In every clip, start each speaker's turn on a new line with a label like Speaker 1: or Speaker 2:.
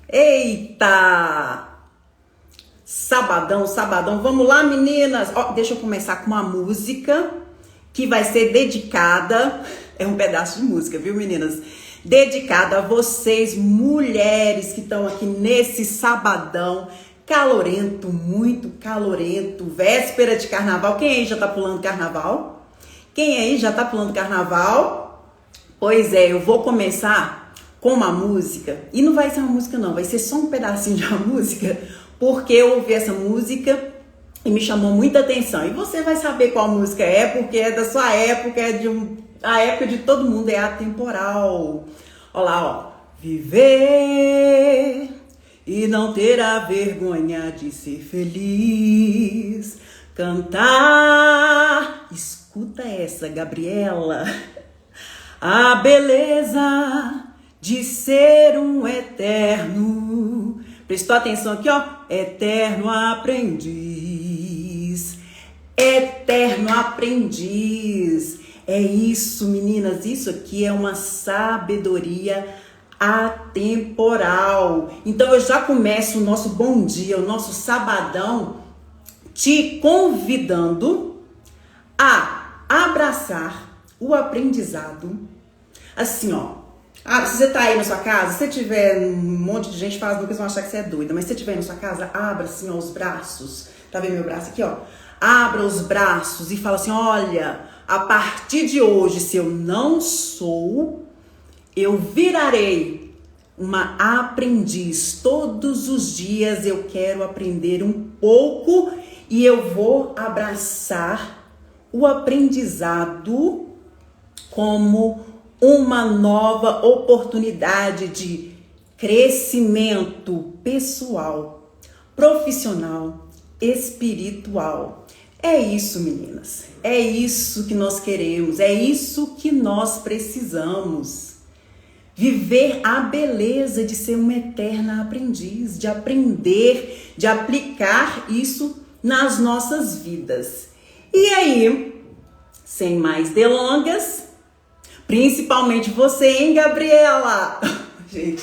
Speaker 1: Eita! Sabadão, sabadão. Vamos lá, meninas. Ó, deixa eu começar com uma música que vai ser dedicada. É um pedaço de música, viu, meninas? Dedicada a vocês, mulheres que estão aqui nesse sabadão calorento, muito calorento, véspera de carnaval. Quem aí já tá pulando carnaval? Quem aí já tá pulando carnaval? Pois é, eu vou começar com uma música, e não vai ser uma música não, vai ser só um pedacinho de uma música, porque eu ouvi essa música e me chamou muita atenção. E você vai saber qual música é, porque é da sua época, a época de todo mundo, é atemporal. Olha lá, ó. Viver e não ter a vergonha de ser feliz. Cantar. Escuta essa, Gabriela. A beleza de ser um eterno. Prestou atenção aqui, ó. Eterno aprendiz. Eterno aprendiz. É isso, meninas. Isso aqui é uma sabedoria atemporal. Então eu já começo o nosso bom dia, o nosso sabadão, te convidando a abraçar o aprendizado. Assim, ó. Se você tá aí na sua casa, se tiver um monte de gente falando, vocês vão achar que você é doida, mas se você estiver na sua casa, abra assim, ó, os braços. Tá vendo meu braço aqui, ó? Abra os braços e fala assim, olha, a partir de hoje, se eu não sou, eu virarei uma aprendiz. Todos os dias eu quero aprender um pouco e eu vou abraçar o aprendizado como uma nova oportunidade de crescimento pessoal, profissional, espiritual. É isso, meninas. É isso que nós queremos, é isso que nós precisamos. Viver a beleza de ser uma eterna aprendiz, de aprender, de aplicar isso nas nossas vidas. E aí, sem mais delongas, principalmente você, hein, Gabriela? Gente,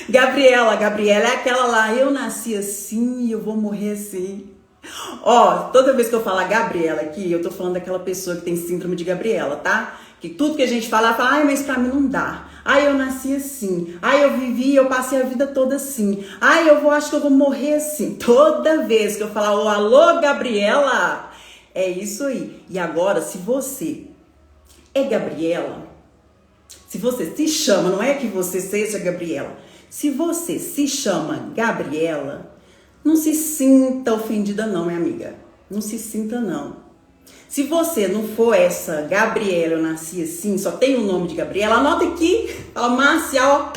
Speaker 1: Gabriela é aquela lá, eu nasci assim e eu vou morrer assim. Ó, toda vez que eu falar Gabriela aqui, eu tô falando daquela pessoa que tem síndrome de Gabriela, tá? Que tudo que a gente fala, ai, mas pra mim não dá. Ai, eu nasci assim. Ai, eu vivi, eu passei a vida toda assim. Ai, acho que eu vou morrer assim. Toda vez que eu falar, oh, alô, Gabriela, é isso aí. E agora, se você é Gabriela, se você se chama, não é que você seja Gabriela, se você se chama Gabriela, não se sinta ofendida não, minha amiga. Não se sinta não. Se você não for essa Gabriela, eu nasci assim, só tem o nome de Gabriela, anota aqui. Fala, Márcia, ó,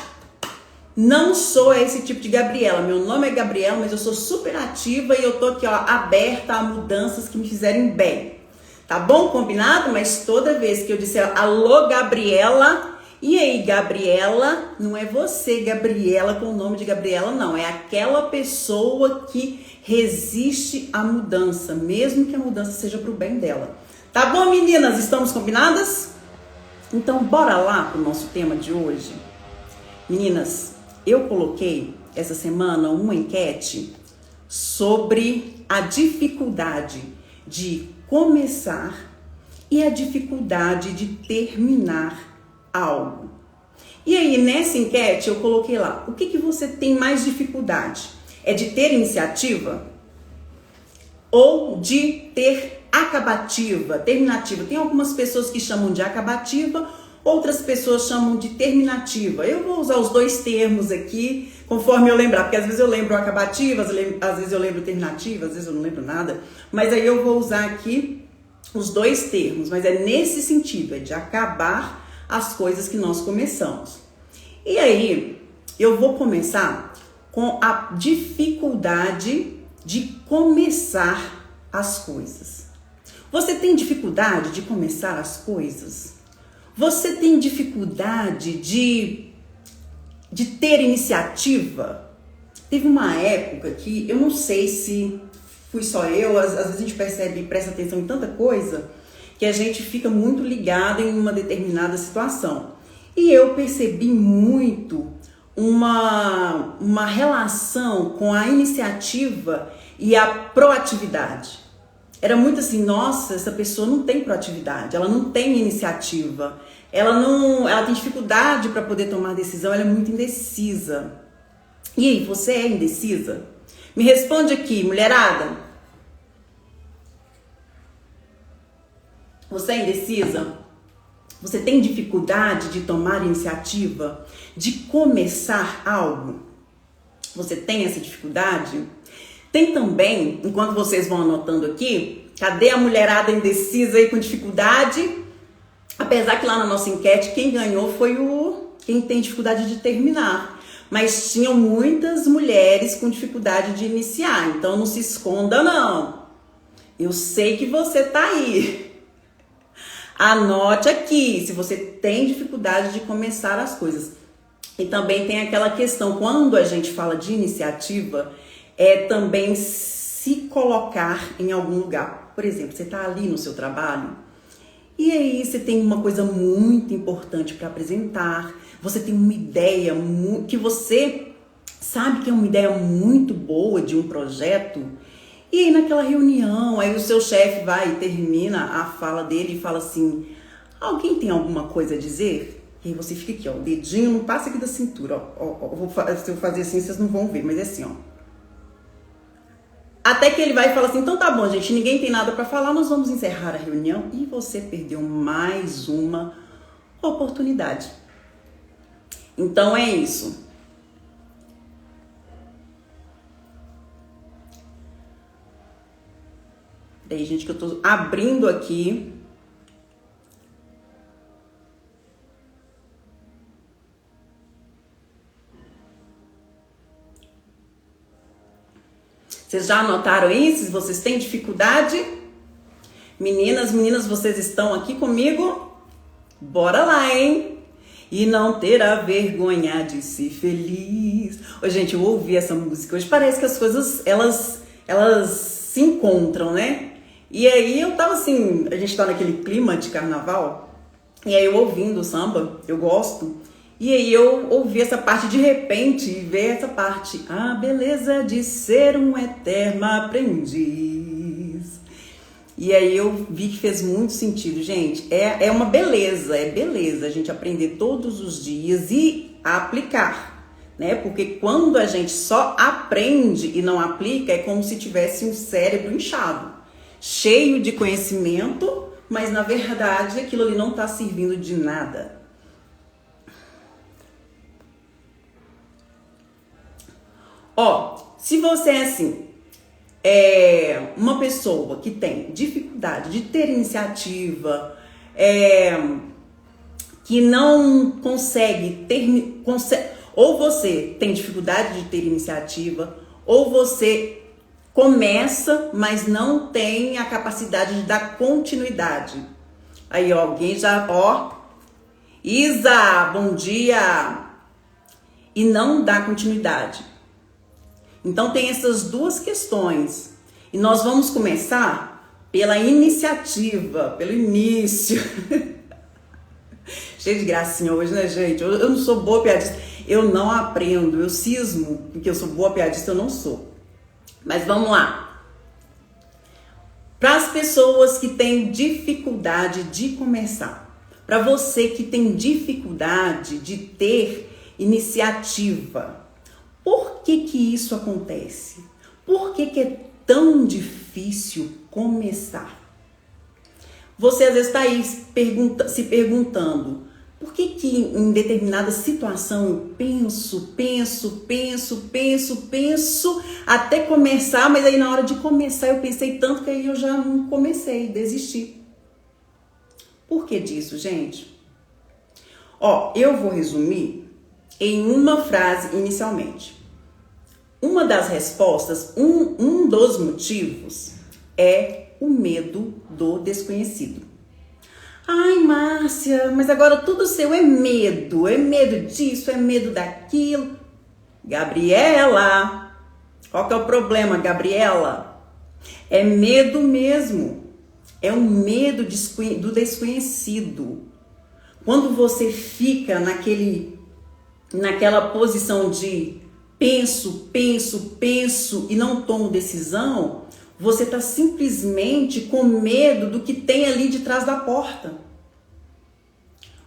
Speaker 1: não sou esse tipo de Gabriela. Meu nome é Gabriela, mas eu sou super ativa e eu tô aqui, ó, aberta a mudanças que me fizerem bem. Tá bom? Combinado? Mas toda vez que eu disser alô, Gabriela, e aí, Gabriela, não é você, Gabriela, com o nome de Gabriela, não. É aquela pessoa que resiste à mudança, mesmo que a mudança seja pro bem dela. Tá bom, meninas? Estamos combinadas? Então, bora lá pro nosso tema de hoje. Meninas, eu coloquei essa semana uma enquete sobre a dificuldade de começar e a dificuldade de terminar algo. E aí, nessa enquete, eu coloquei lá, o que você tem mais dificuldade? É de ter iniciativa? Ou de ter acabativa, terminativa? Tem algumas pessoas que chamam de acabativa, outras pessoas chamam de terminativa. Eu vou usar os dois termos aqui, conforme eu lembrar, porque às vezes eu lembro acabativa, às vezes eu lembro terminativa, às vezes eu não lembro nada, mas aí eu vou usar aqui os dois termos, mas é nesse sentido, é de acabar as coisas que nós começamos. E aí, eu vou começar com a dificuldade de começar as coisas. Você tem dificuldade de começar as coisas? Você tem dificuldade de ter iniciativa? Teve uma época que, eu não sei se fui só eu, às vezes a gente percebe e presta atenção em tanta coisa, que a gente fica muito ligado em uma determinada situação. E eu percebi muito uma relação com a iniciativa e a proatividade. Era muito assim, nossa, essa pessoa não tem proatividade, ela não tem iniciativa, ela tem dificuldade para poder tomar decisão, ela é muito indecisa. E aí, você é indecisa? Me responde aqui, mulherada. Você é indecisa? Você tem dificuldade de tomar iniciativa, de começar algo? Você tem essa dificuldade? Tem também, enquanto vocês vão anotando aqui, cadê a mulherada indecisa aí com dificuldade? Apesar que lá na nossa enquete, quem ganhou foi quem tem dificuldade de terminar. Mas tinham muitas mulheres com dificuldade de iniciar, então não se esconda não. Eu sei que você tá aí. Anote aqui se você tem dificuldade de começar as coisas. E também tem aquela questão, quando a gente fala de iniciativa, é também se colocar em algum lugar. Por exemplo, você está ali no seu trabalho e aí você tem uma coisa muito importante para apresentar, você tem uma ideia que você sabe que é uma ideia muito boa de um projeto. E aí naquela reunião, aí o seu chefe vai e termina a fala dele e fala assim, alguém tem alguma coisa a dizer? E aí você fica aqui, ó, o dedinho não passa aqui da cintura, ó, se eu fazer assim vocês não vão ver, mas é assim, ó. Até que ele vai e fala assim, então tá bom gente, ninguém tem nada pra falar, nós vamos encerrar a reunião e você perdeu mais uma oportunidade. Então é isso. Peraí, gente, que eu tô abrindo aqui. Vocês já anotaram isso? Vocês têm dificuldade? Meninas, vocês estão aqui comigo? Bora lá, hein? E não terá vergonha de ser feliz. Ô, gente, eu ouvi essa música hoje. Parece que as coisas, elas se encontram, né? E aí eu tava assim, a gente tá naquele clima de carnaval, e aí eu ouvindo o samba, eu gosto, e aí eu ouvi essa parte de repente e ver essa parte, a beleza de ser um eterno aprendiz. E aí eu vi que fez muito sentido, gente, é uma beleza, é beleza a gente aprender todos os dias e aplicar, né? Porque quando a gente só aprende e não aplica, é como se tivesse um cérebro inchado, cheio de conhecimento, mas na verdade aquilo ali não está servindo de nada. Ó, se você é assim, uma pessoa que tem dificuldade de ter iniciativa, que não consegue ter, ou você tem dificuldade de ter iniciativa, ou você começa, mas não tem a capacidade de dar continuidade. Aí, ó, alguém já, ó, Isa, bom dia! E não dá continuidade. Então, tem essas duas questões. E nós vamos começar pela iniciativa, pelo início. Cheio de gracinha hoje, né, gente? Eu não sou boa piadista. Eu não aprendo, eu cismo, porque eu sou boa piadista, eu não sou. Mas vamos lá. Para as pessoas que têm dificuldade de começar, para você que tem dificuldade de ter iniciativa, por que isso acontece? Por que é tão difícil começar? Você às vezes está aí se perguntando, por que em determinada situação eu penso, até começar, mas aí na hora de começar eu pensei tanto que aí eu já não comecei, desisti. Por que disso, gente? Ó, eu vou resumir em uma frase inicialmente. Uma das respostas, um dos motivos é o medo do desconhecido. Ai, Márcia, mas agora tudo seu é medo disso, é medo daquilo. Gabriela, qual que é o problema, Gabriela? É medo mesmo, é um medo do desconhecido. Quando você fica naquele naquela posição de penso e não tomo decisão, você está simplesmente com medo do que tem ali de trás da porta.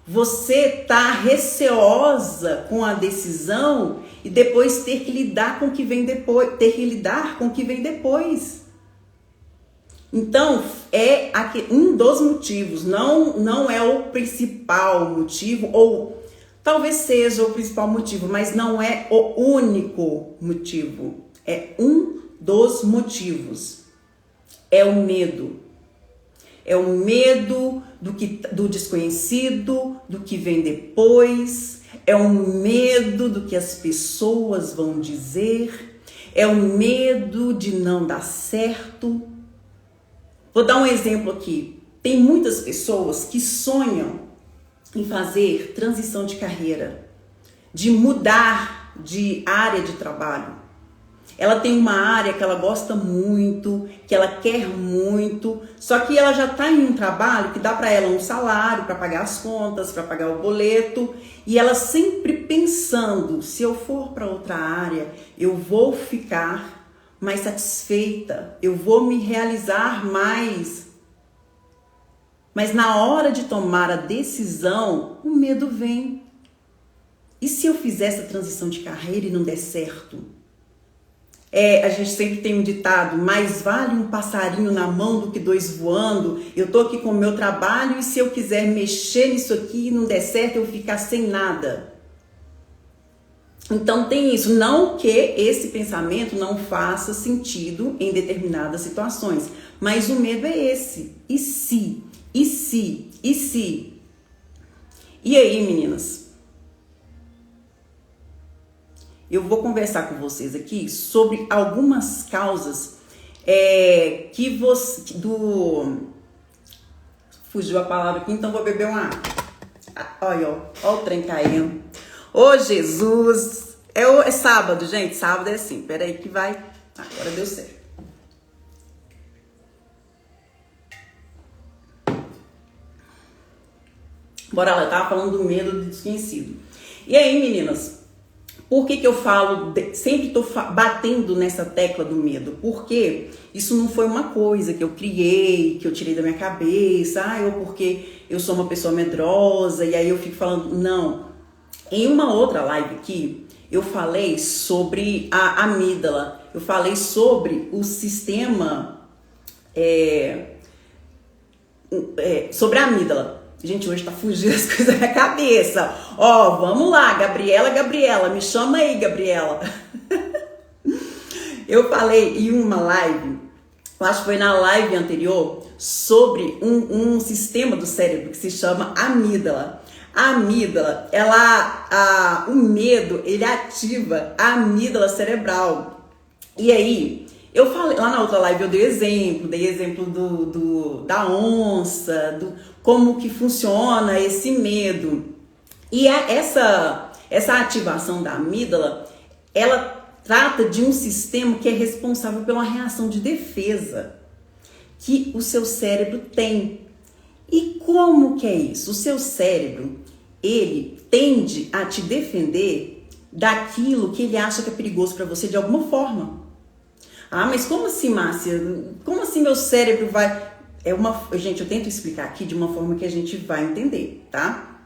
Speaker 1: Você está receosa com a decisão e depois ter que lidar com o que vem depois. Então, é um dos motivos, não é o principal motivo, ou talvez seja o principal motivo, mas não é o único motivo. É um dos motivos. É o medo. É o medo do desconhecido, do que vem depois. É o medo do que as pessoas vão dizer. É o medo de não dar certo. Vou dar um exemplo aqui. Tem muitas pessoas que sonham em fazer transição de carreira, de mudar de área de trabalho. Ela tem uma área que ela gosta muito, que ela quer muito, só que ela já está em um trabalho que dá para ela um salário para pagar as contas, para pagar o boleto, e ela sempre pensando, se eu for para outra área, eu vou ficar mais satisfeita, eu vou me realizar mais. Mas na hora de tomar a decisão, o medo vem. E se eu fizer essa transição de carreira e não der certo? A gente sempre tem um ditado, mais vale um passarinho na mão do que dois voando. Eu tô aqui com o meu trabalho e se eu quiser mexer nisso aqui e não der certo, eu vou ficar sem nada. Então tem isso, não que esse pensamento não faça sentido em determinadas situações, mas o medo é esse. E se? E se? E se? E aí, meninas? Eu vou conversar com vocês aqui sobre algumas causas que você... Fugiu a palavra aqui, então vou beber uma água. Olha, ó o trem caindo. Ô, Jesus! É sábado, gente. Sábado é assim. Peraí que vai... Agora deu certo. Bora lá, eu tava falando do medo do desconhecido. E aí, meninas, por que eu falo, sempre tô batendo nessa tecla do medo? Porque isso não foi uma coisa que eu criei, que eu tirei da minha cabeça, ou porque eu sou uma pessoa medrosa, e aí eu fico falando, não. Em uma outra live aqui, eu falei sobre a amígdala, eu falei sobre o sistema, sobre a amígdala. Gente, hoje tá fugindo as coisas da minha cabeça. Ó, vamos lá, Gabriela, me chama aí, Gabriela. Eu falei em uma live, acho que foi na live anterior, sobre um sistema do cérebro que se chama amígdala. A amígdala, o medo, ele ativa a amígdala cerebral. E aí, eu falei, lá na outra live eu dei exemplo da onça, como que funciona esse medo. E essa ativação da amígdala, ela trata de um sistema que é responsável pela reação de defesa que o seu cérebro tem. E como que é isso? O seu cérebro, ele tende a te defender daquilo que ele acha que é perigoso para você de alguma forma. Ah, mas como assim, Márcia? Como assim meu cérebro vai... Gente, eu tento explicar aqui de uma forma que a gente vai entender, tá?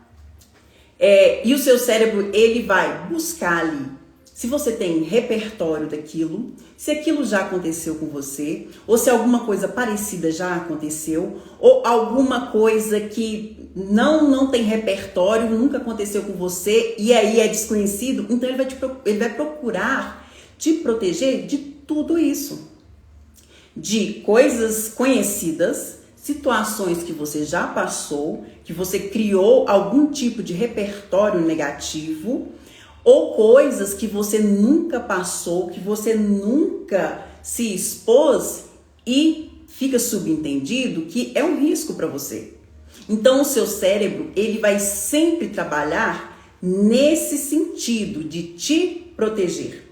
Speaker 1: E o seu cérebro, ele vai buscar ali, se você tem repertório daquilo, se aquilo já aconteceu com você, ou se alguma coisa parecida já aconteceu, ou alguma coisa que não tem repertório, nunca aconteceu com você, e aí é desconhecido, então ele vai procurar te proteger de tudo isso. De coisas conhecidas, situações que você já passou, que você criou algum tipo de repertório negativo, ou coisas que você nunca passou, que você nunca se expôs e fica subentendido que é um risco para você. Então o seu cérebro, ele vai sempre trabalhar nesse sentido de te proteger.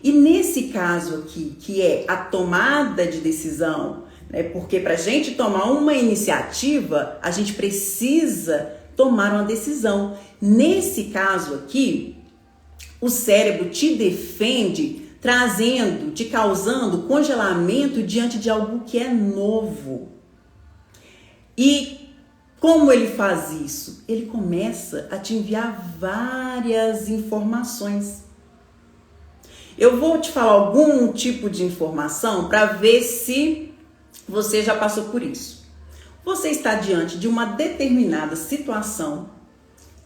Speaker 1: E nesse caso aqui, que é a tomada de decisão, né? Porque para a gente tomar uma iniciativa, a gente precisa tomar uma decisão. Nesse caso aqui, o cérebro te defende, te causando congelamento diante de algo que é novo. E como ele faz isso? Ele começa a te enviar várias informações. Eu vou te falar algum tipo de informação para ver se você já passou por isso. Você está diante de uma determinada situação,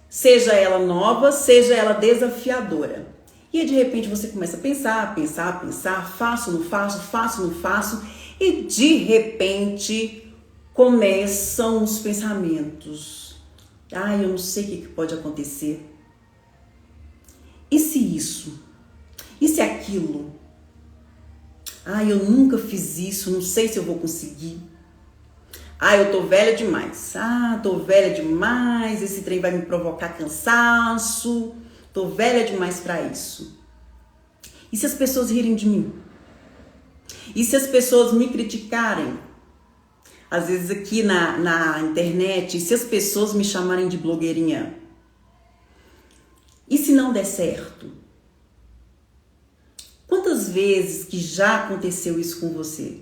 Speaker 1: seja ela nova, seja ela desafiadora. E de repente você começa a pensar, faço, não faço, e de repente começam os pensamentos. Eu não sei o que pode acontecer. E se isso? E se aquilo? Eu nunca fiz isso, não sei se eu vou conseguir. Eu tô velha demais. Tô velha demais, esse trem vai me provocar cansaço. Tô velha demais para isso. E se as pessoas rirem de mim? E se as pessoas me criticarem? Às vezes aqui na internet, se as pessoas me chamarem de blogueirinha? E se não der certo? Quantas vezes que já aconteceu isso com você?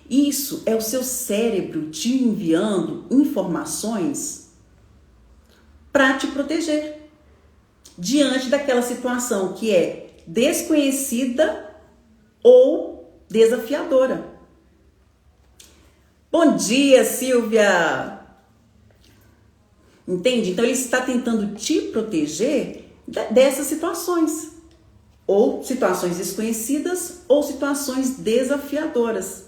Speaker 1: Isso é o seu cérebro te enviando informações para te proteger diante daquela situação que é desconhecida ou desafiadora. Bom dia, Silvia! Entende? Então ele está tentando te proteger dessas situações. Ou situações desconhecidas ou situações desafiadoras.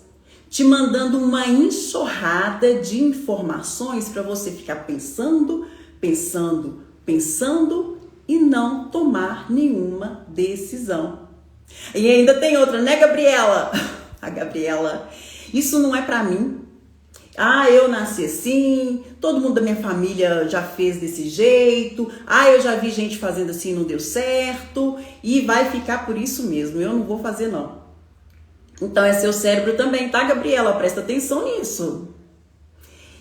Speaker 1: Te mandando uma enxurrada de informações para você ficar pensando e não tomar nenhuma decisão. E ainda tem outra, né, Gabriela? A Gabriela, isso não é para mim. Eu nasci assim, todo mundo da minha família já fez desse jeito. Eu já vi gente fazendo assim e não deu certo. E vai ficar por isso mesmo, eu não vou fazer não. Então é seu cérebro também, tá, Gabriela? Presta atenção nisso.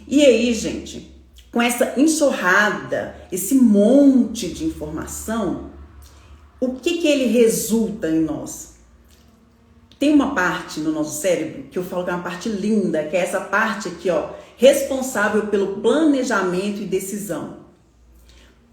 Speaker 1: E aí, gente, com essa enxurrada, esse monte de informação, o que ele resulta em nós? Tem uma parte no nosso cérebro que eu falo que é uma parte linda, que é essa parte aqui, responsável pelo planejamento e decisão.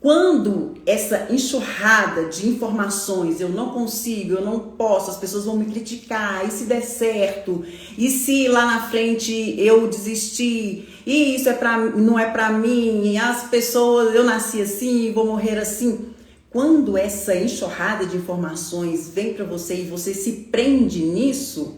Speaker 1: Quando essa enxurrada de informações, eu não consigo, eu não posso, as pessoas vão me criticar, e se der certo, e se lá na frente eu desistir, e isso não é pra mim, as pessoas, eu nasci assim, vou morrer assim. Quando essa enxurrada de informações vem para você e você se prende nisso,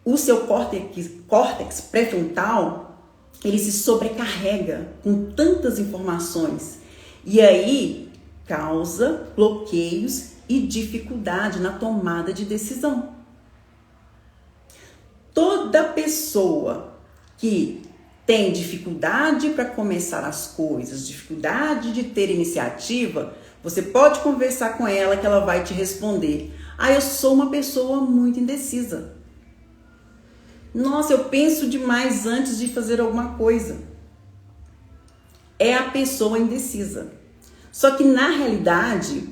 Speaker 1: o seu córtex pré-frontal, ele se sobrecarrega com tantas informações. E aí causa bloqueios e dificuldade na tomada de decisão. Toda pessoa que tem dificuldade para começar as coisas, dificuldade de ter iniciativa, você pode conversar com ela que ela vai te responder. Eu sou uma pessoa muito indecisa. Nossa, eu penso demais antes de fazer alguma coisa. É a pessoa indecisa. Só que na realidade,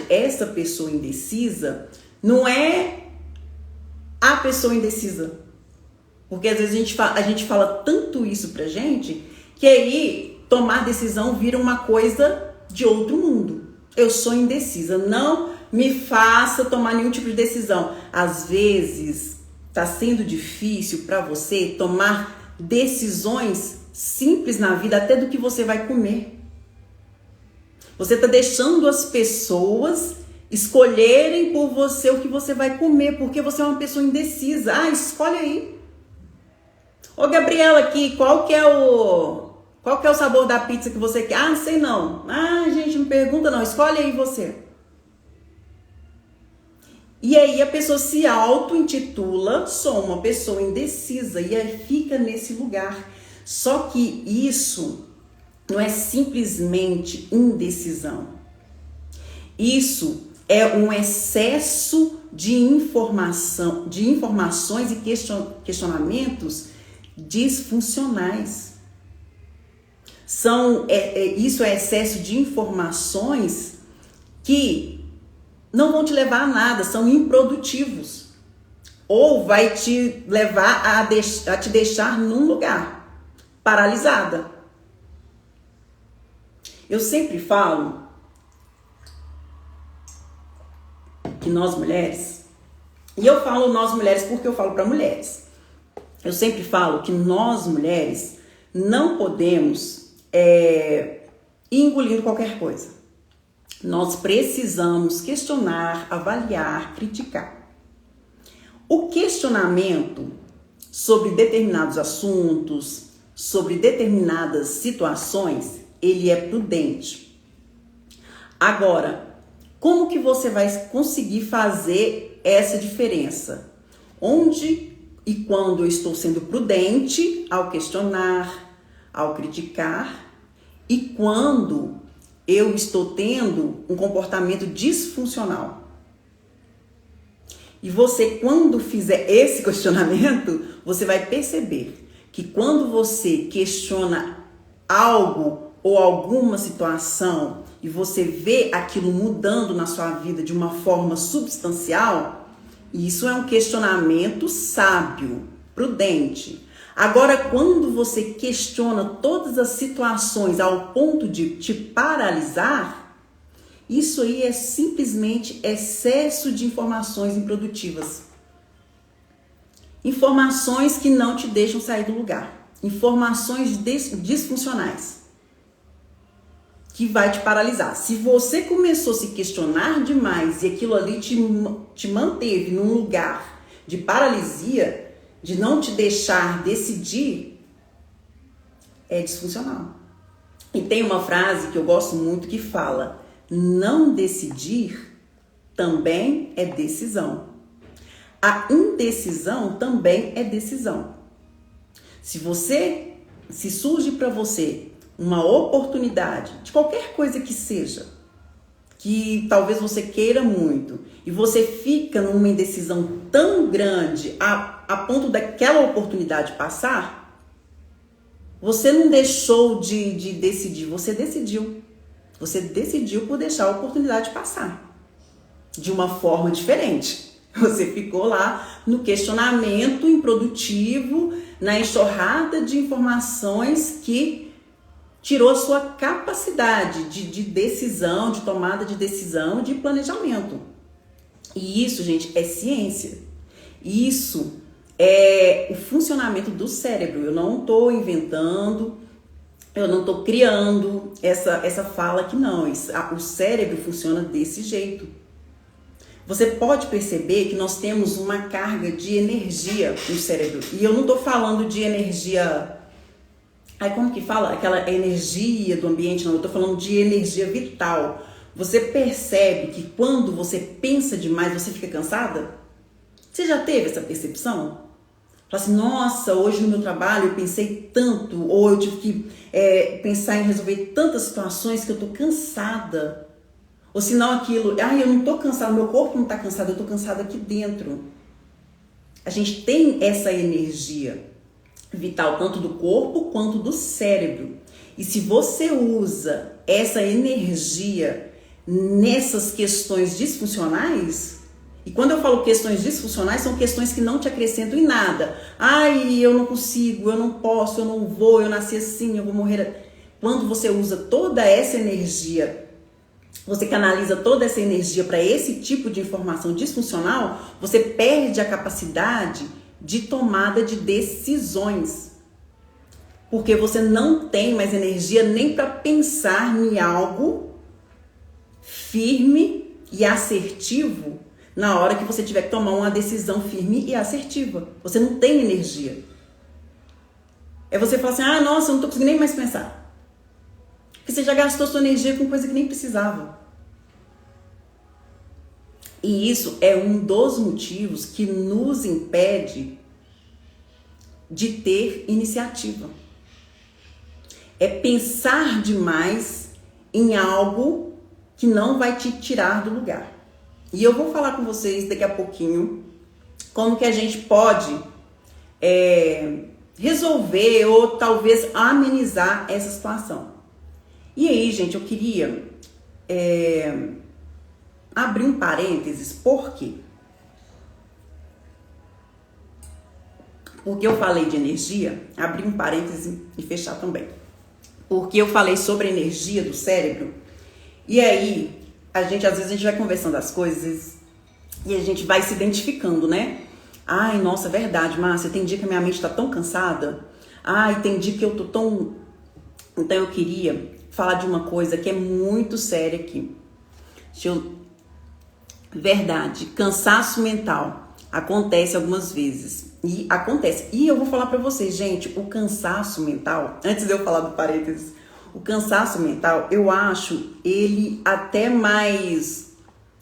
Speaker 1: essa pessoa indecisa não é a pessoa indecisa. Porque às vezes a gente fala tanto isso pra gente, que aí tomar decisão vira uma coisa de outro mundo. Eu sou indecisa, não me faça tomar nenhum tipo de decisão. Às vezes tá sendo difícil para você tomar decisões simples na vida, até do que você vai comer. Você tá deixando as pessoas escolherem por você o que você vai comer, porque você é uma pessoa indecisa. Escolhe aí. Ô Gabriela aqui, qual que é o sabor da pizza que você quer? Não sei não. Gente, não pergunta não, escolhe aí você. E aí a pessoa se auto-intitula, sou uma pessoa indecisa, e aí fica nesse lugar. Só que isso não é simplesmente indecisão. Isso é um excesso de informação, de informações e questionamentos disfuncionais. Isso é excesso de informações que não vão te levar a nada, são improdutivos. Ou vai te levar a te deixar num lugar, paralisada. Eu sempre falo que nós mulheres, e eu falo nós mulheres porque eu falo para mulheres. Eu sempre falo que nós mulheres não podemos ir engolindo qualquer coisa. Nós precisamos questionar, avaliar, criticar. O questionamento sobre determinados assuntos, sobre determinadas situações, ele é prudente. Agora, como que você vai conseguir fazer essa diferença? Onde e quando eu estou sendo prudente ao questionar, ao criticar, e quando eu estou tendo um comportamento disfuncional? E você, quando fizer esse questionamento, você vai perceber que quando você questiona algo ou alguma situação e você vê aquilo mudando na sua vida de uma forma substancial, isso é um questionamento sábio, prudente. Agora, quando você questiona todas as situações ao ponto de te paralisar, isso aí é simplesmente excesso de informações improdutivas. Informações que não te deixam sair do lugar. Informações disfuncionais. Que vai te paralisar. Se você começou a se questionar demais e aquilo ali te manteve num lugar de paralisia, de não te deixar decidir, é disfuncional. E tem uma frase que eu gosto muito que fala: não decidir também é decisão. A indecisão também é decisão. Se surge para você uma oportunidade, de qualquer coisa que seja, que talvez você queira muito, e você fica numa indecisão tão grande a ponto daquela oportunidade passar, você não deixou de decidir, você decidiu. Você decidiu por deixar a oportunidade passar de uma forma diferente. Você ficou lá no questionamento improdutivo, na enxurrada de informações que tirou a sua capacidade de decisão, de tomada de decisão, de planejamento. E isso, gente, é ciência. Isso é o funcionamento do cérebro. Eu não estou inventando, eu não estou criando essa fala aqui, não. O cérebro funciona desse jeito. Você pode perceber que nós temos uma carga de energia no cérebro. E eu não estou falando de energia... como que fala? Aquela energia do ambiente, não. Eu estou falando de energia vital. Você percebe que quando você pensa demais, você fica cansada? Você já teve essa percepção? Fala assim, nossa, hoje no meu trabalho eu pensei tanto, ou eu tive que pensar em resolver tantas situações que eu tô cansada. Ou se não aquilo, eu não tô cansada, meu corpo não tá cansado, eu tô cansada aqui dentro. A gente tem essa energia vital, tanto do corpo quanto do cérebro. E se você usa essa energia nessas questões disfuncionais... E quando eu falo questões disfuncionais, são questões que não te acrescentam em nada. Eu não consigo, eu não posso, eu não vou, eu nasci assim, eu vou morrer. Quando você usa toda essa energia, você canaliza toda essa energia para esse tipo de informação disfuncional, você perde a capacidade de tomada de decisões. Porque você não tem mais energia nem para pensar em algo firme e assertivo na hora que você tiver que tomar uma decisão firme e assertiva. Você não tem energia. É você falar assim, nossa, eu não tô conseguindo nem mais pensar. Porque você já gastou sua energia com coisa que nem precisava. E isso é um dos motivos que nos impede de ter iniciativa. É pensar demais em algo que não vai te tirar do lugar. E eu vou falar com vocês daqui a pouquinho como que a gente pode resolver ou talvez amenizar essa situação. E aí, gente, eu queria abrir um parênteses. Por quê? Porque eu falei de energia, abrir um parênteses e fechar também. Porque eu falei sobre a energia do cérebro. E aí, às vezes a gente vai conversando as coisas e a gente vai se identificando, né? Ai, nossa, é verdade, Márcia, tem dia que a minha mente tá tão cansada. Ai, tem dia que eu tô tão... Então eu queria falar de uma coisa que é muito séria aqui. Verdade, cansaço mental acontece algumas vezes. E acontece. E eu vou falar pra vocês, gente, o cansaço mental, antes de eu falar do parênteses, o cansaço mental, eu acho ele até mais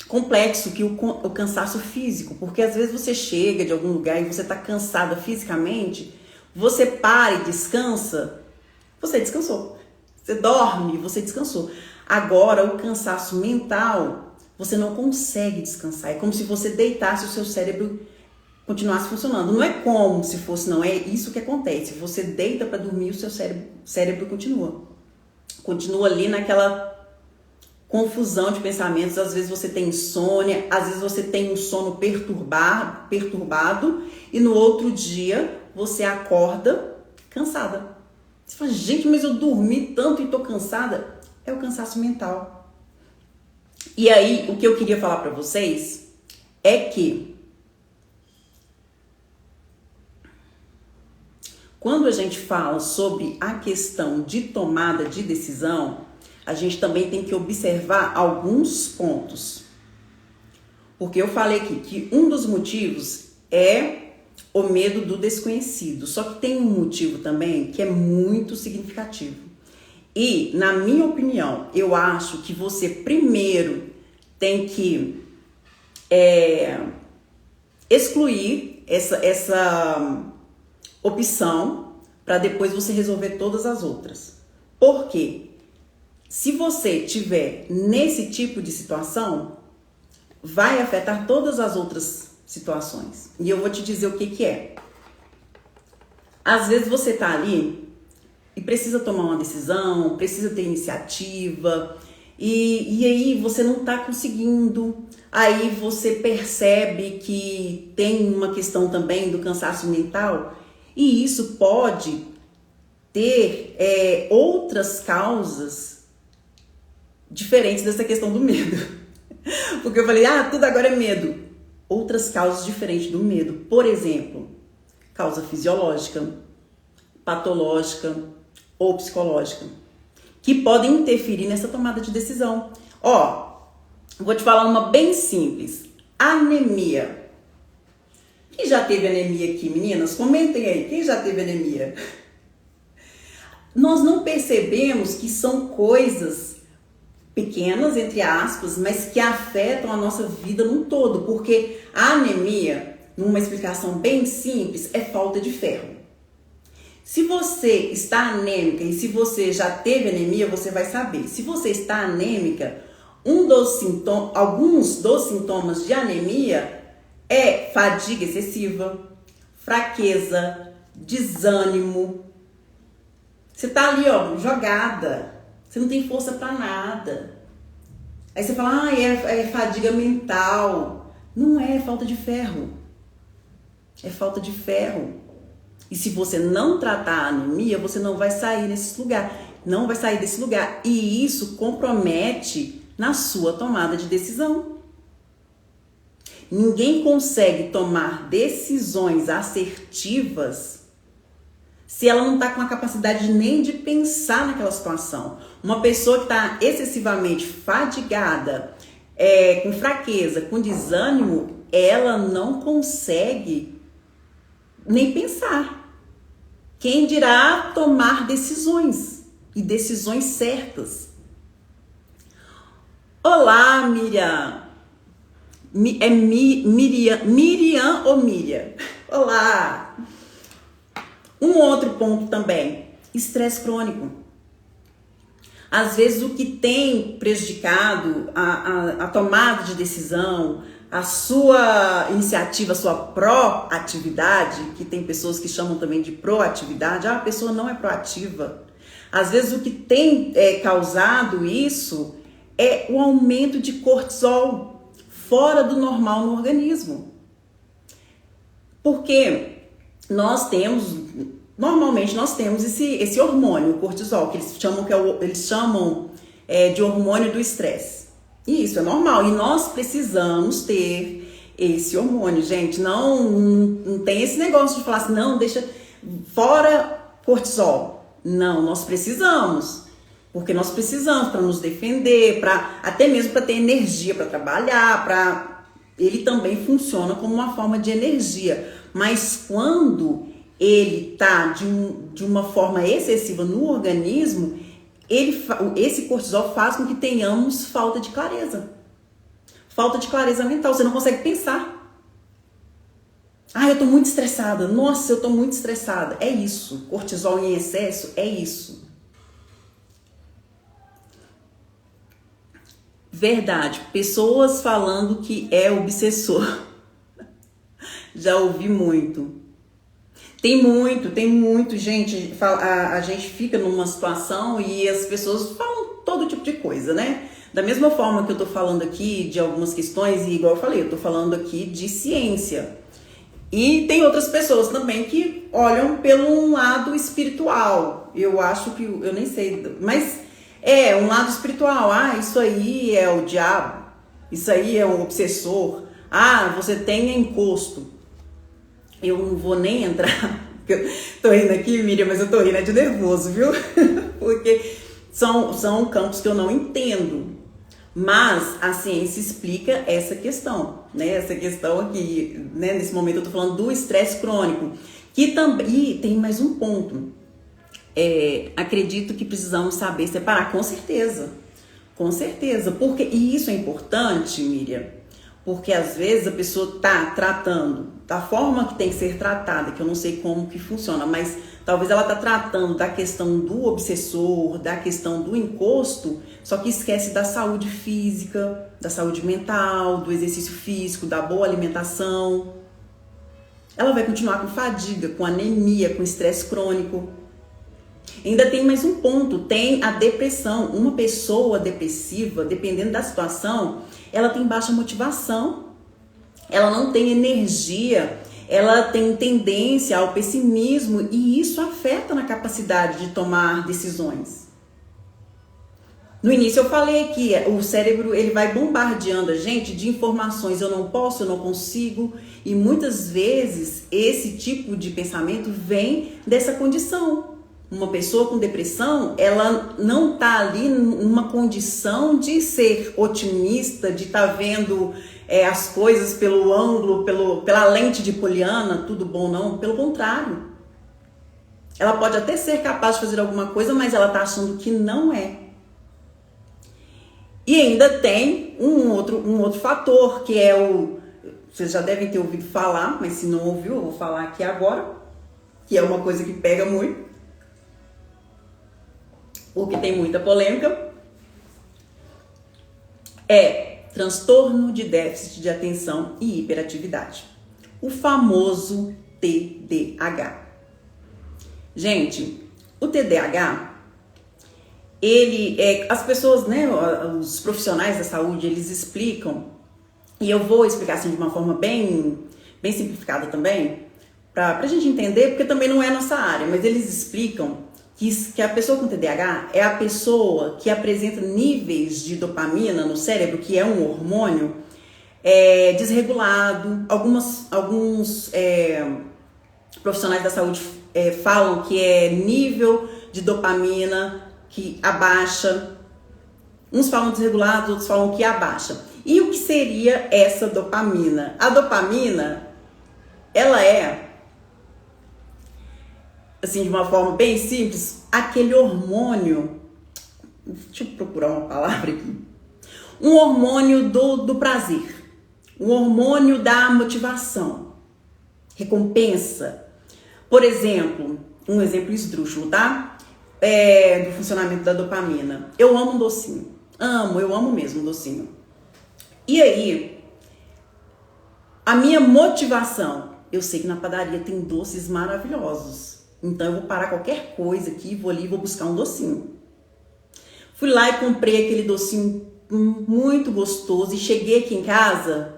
Speaker 1: complexo que o cansaço físico, porque às vezes você chega de algum lugar e você tá cansada fisicamente, você para e descansa, você descansou. Você dorme, você descansou. Agora, o cansaço mental, você não consegue descansar. É como se você deitasse o seu cérebro continuasse funcionando. Não é como se fosse, não. É isso que acontece. Você deita para dormir, o seu cérebro continua. Continua ali naquela confusão de pensamentos. Às vezes você tem insônia, às vezes você tem um sono perturbado e no outro dia você acorda cansada. Você fala, gente, mas eu dormi tanto e tô cansada. É o cansaço mental. E aí, o que eu queria falar para vocês é que quando a gente fala sobre a questão de tomada de decisão, a gente também tem que observar alguns pontos. Porque eu falei aqui que um dos motivos é o medo do desconhecido. Só que tem um motivo também que é muito significativo. E, na minha opinião, eu acho que você primeiro tem que excluir essa opção para depois você resolver todas as outras. Por quê? Se você tiver nesse tipo de situação, vai afetar todas as outras situações. E eu vou te dizer o que é. Às vezes você tá ali e precisa tomar uma decisão, precisa ter iniciativa, e aí você não tá conseguindo. Aí você percebe que tem uma questão também do cansaço mental, e isso pode ter outras causas diferentes dessa questão do medo. Porque eu falei, tudo agora é medo. Outras causas diferentes do medo. Por exemplo, causa fisiológica, patológica ou psicológica, que podem interferir nessa tomada de decisão. Vou te falar uma bem simples. Anemia. Quem já teve anemia aqui, meninas? Comentem aí. Quem já teve anemia? Nós não percebemos que são coisas pequenas, entre aspas, mas que afetam a nossa vida num todo. Porque a anemia, numa explicação bem simples, é falta de ferro. Se você está anêmica e se você já teve anemia, você vai saber. Se você está anêmica, alguns dos sintomas de anemia é fadiga excessiva, fraqueza, desânimo. Você tá ali, jogada. Você não tem força para nada. Aí você fala, é fadiga mental. Não é falta de ferro. É falta de ferro. E se você não tratar a anemia, você não vai sair desse lugar. Não vai sair desse lugar. E isso compromete na sua tomada de decisão. Ninguém consegue tomar decisões assertivas se ela não está com a capacidade nem de pensar naquela situação. Uma pessoa que está excessivamente fadigada, com fraqueza, com desânimo, ela não consegue nem pensar. Quem dirá tomar decisões, e decisões certas. Olá, Miriam. É Miriam ou Miriam? Olá! Um outro ponto também, estresse crônico. Às vezes o que tem prejudicado a tomada de decisão, a sua iniciativa, a sua proatividade, que tem pessoas que chamam também de proatividade, a pessoa não é proativa. Às vezes o que tem causado isso é o aumento de cortisol fora do normal no organismo. Porque normalmente nós temos esse hormônio, o cortisol, que eles chamam de hormônio do estresse. E isso é normal, e nós precisamos ter esse hormônio, gente. Não tem esse negócio de falar assim, não, deixa fora cortisol. Não, nós precisamos, porque nós precisamos para nos defender, até mesmo para ter energia para trabalhar, ele também funciona como uma forma de energia. Mas quando ele está de uma forma excessiva no organismo, esse cortisol faz com que tenhamos falta de clareza. Falta de clareza mental, você não consegue pensar. Eu tô muito estressada. Nossa, eu tô muito estressada. É isso. Cortisol em excesso é isso. Verdade. Pessoas falando que é obsessor. Já ouvi muito. Tem muito, gente. A gente fica numa situação e as pessoas falam todo tipo de coisa, né? Da mesma forma que eu tô falando aqui de algumas questões, e igual eu falei, eu tô falando aqui de ciência. E tem outras pessoas também que olham pelo lado espiritual. Eu acho que, eu nem sei, mas um lado espiritual. Isso aí é o diabo, isso aí é um obsessor. Você tem encosto. Eu não vou nem entrar, porque tô rindo aqui, Miriam, mas eu tô rindo de nervoso, viu? Porque são campos que eu não entendo. Mas a ciência explica essa questão, né? Essa questão aqui, né? Nesse momento eu tô falando do estresse crônico, que também tem mais um ponto. Acredito que precisamos saber separar, com certeza, e isso é importante, Miriam, porque às vezes a pessoa tá tratando da forma que tem que ser tratada, que eu não sei como que funciona, mas talvez ela tá tratando da questão do obsessor, da questão do encosto, só que esquece da saúde física, da saúde mental, do exercício físico, da boa alimentação. Ela vai continuar com fadiga, com anemia, com estresse crônico. Ainda tem mais um ponto, tem a depressão. Uma pessoa depressiva, dependendo da situação, ela tem baixa motivação, ela não tem energia, ela tem tendência ao pessimismo e isso afeta na capacidade de tomar decisões. No início eu falei que o cérebro ele vai bombardeando a gente de informações, eu não posso, eu não consigo, e muitas vezes esse tipo de pensamento vem dessa condição. Uma pessoa com depressão, ela não está ali numa condição de ser otimista, de estar vendo as coisas pelo ângulo, pela lente de Poliana, tudo bom, não. Pelo contrário. Ela pode até ser capaz de fazer alguma coisa, mas ela está achando que não é. E ainda tem um outro fator, que é vocês já devem ter ouvido falar, mas se não ouviu, eu vou falar aqui agora, que é uma coisa que pega muito, porque tem muita polêmica, transtorno de déficit de atenção e hiperatividade, o famoso TDAH. Gente, o TDAH, as pessoas, né, os profissionais da saúde, eles explicam, e eu vou explicar assim de uma forma bem simplificada também, pra gente entender, porque também não é a nossa área, mas eles explicam que a pessoa com TDAH é a pessoa que apresenta níveis de dopamina no cérebro, que é um hormônio, desregulado. Alguns profissionais da saúde falam que é nível de dopamina que abaixa. Uns falam desregulado, outros falam que abaixa. E o que seria essa dopamina? A dopamina, ela é, assim, de uma forma bem simples, aquele hormônio, deixa eu procurar uma palavra aqui, um hormônio do prazer, um hormônio da motivação, recompensa. Por exemplo, um exemplo esdrúxulo, tá? do funcionamento da dopamina. Eu amo um docinho. Eu amo mesmo um docinho. E aí, a minha motivação, eu sei que na padaria tem doces maravilhosos. Então eu vou parar qualquer coisa aqui, vou ali e vou buscar um docinho. Fui lá e comprei aquele docinho muito gostoso e cheguei aqui em casa